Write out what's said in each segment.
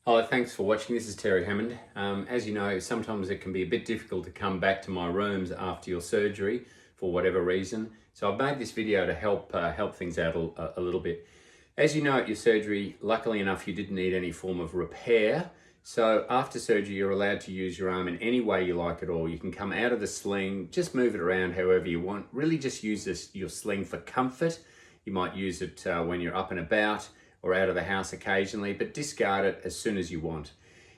Hi, thanks for watching. This is Terry Hammond. As you know, sometimes it can be a bit difficult to come back to my rooms after your surgery for whatever reason. So I've made this video to help things out a little bit. As you know, at your surgery, luckily enough, you didn't need any form of repair. So after surgery, you're allowed to use your arm in any way you like at all. You can come out of the sling, just move it around however you want. Really just use your sling for comfort. You might use it when you're up and about or out of the house occasionally, but discard it as soon as you want.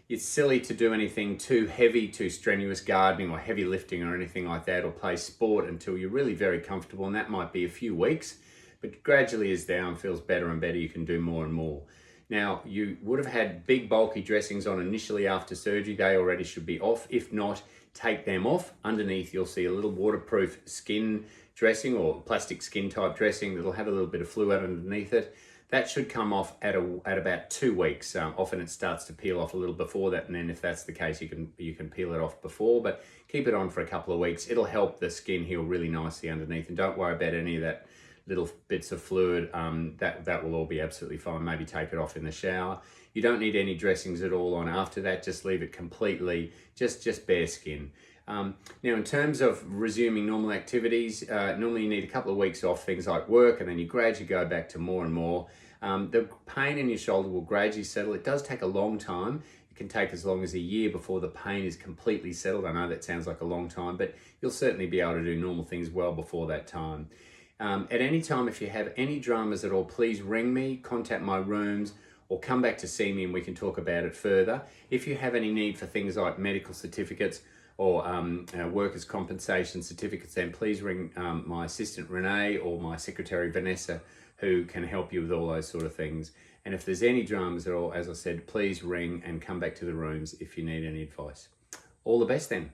It's silly to do anything too heavy, too strenuous, gardening or heavy lifting or anything like that, or play sport until you're really very comfortable, and that might be a few weeks, but gradually as the arm feels better and better, you can do more and more. Now, you would have had big bulky dressings on initially after surgery. They already should be off. If not, take them off. Underneath, you'll see a little waterproof skin dressing or plastic skin type dressing that'll have a little bit of fluid underneath it. That should come off at about 2 weeks. Often it starts to peel off a little before that, and then if that's the case, you can peel it off before, but keep it on for a couple of weeks. It'll help the skin heal really nicely underneath, and don't worry about any of that little bits of fluid. That will all be absolutely fine. Maybe take it off in the shower. You don't need any dressings at all on after that. Just leave it completely, just bare skin. Now, in terms of resuming normal activities, normally you need a couple of weeks off things like work, and then you gradually go back to more and more. The pain in your shoulder will gradually settle. It does take a long time. It can take as long as a year before the pain is completely settled. I know that sounds like a long time, but you'll certainly be able to do normal things well before that time. At any time, if you have any dramas at all, please ring me, contact my rooms, or come back to see me and we can talk about it further. If you have any need for things like medical certificates or workers' compensation certificates, then please ring my assistant Renee or my secretary Vanessa, who can help you with all those sort of things. And if there's any dramas at all, as I said, please ring and come back to the rooms if you need any advice. All the best then.